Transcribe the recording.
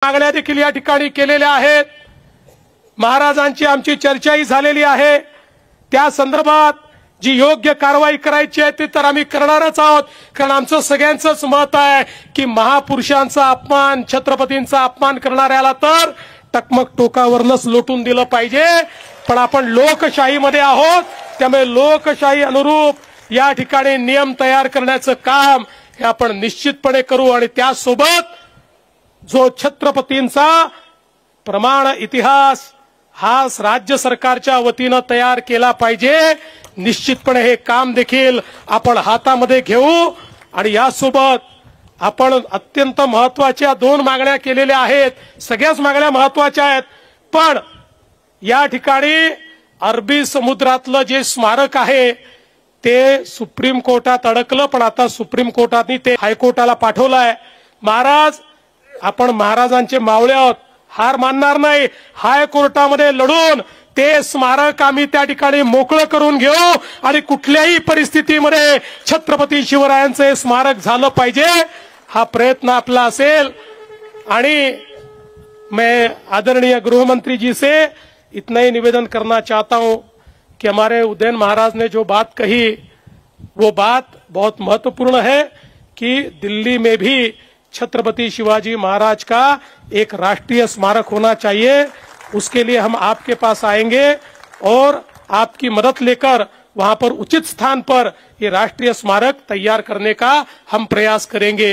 मागण्या देखील या ठिकाणी केलेल्या आहेत। महाराजांची आमची चर्चाही झालेली आहे। त्या संदर्भात जी योग्य कारवाई करायची आहे ती तर आम्ही करणारच आहोत, कारण आमचं सगळ्यांचंच मत आहे की महापुरुषांचा अपमान, छत्रपतींचा अपमान करणाऱ्याला तर टकमक टोकावरनच लोटून दिलं पाहिजे। पण आपण लोकशाहीमध्ये आहोत, त्यामुळे लोकशाही अनुरूप या ठिकाणी नियम तयार करण्याचं काम हे आपण निश्चितपणे करू। आणि त्यासोबत जो छत्रपतींचा प्रमाण इतिहास हा राज्य सरकारच्या वतीनं तयार केला पाहिजे, निश्चितपणे हे काम देखील आपण हातामध्ये घेऊ। आणि यासोबत आपण अत्यंत महत्त्वाच्या 2 मागण्या केलेल्या आहेत। सगळ्याच मागण्या महत्त्वाच्या आहेत, पण या ठिकाणी अरबी समुद्रातलं जे स्मारक आहे ते सुप्रीम कोर्टात अडकलं, पण आता सुप्रीम कोर्टाने ते हायकोर्टाला पाठवलंय। महाराज, आपण महाराजांचे मावळे आहोत, हार मानणार नाही। हायकोर्टामध्ये लढून ते स्मारक आम्ही त्या ठिकाणी मोकळं करून घेऊ आणि कुठल्याही परिस्थितीमध्ये छत्रपती शिवरायांचं हे स्मारक झालं पाहिजे, हा प्रयत्न आपला असेल। आणि मैं आदरणीय गृहमंत्री जी से इतना ही निवेदन करना चाहता हूं कि हमारे उदयन महाराज ने जो बात कही वो बात बहुत महत्वपूर्ण है कि दिल्ली में भी छत्रपति शिवाजी महाराज का एक राष्ट्रीय स्मारक होना चाहिए। उसके लिए हम आपके पास आएंगे और आपकी मदद लेकर वहां पर उचित स्थान पर ये राष्ट्रीय स्मारक तैयार करने का हम प्रयास करेंगे।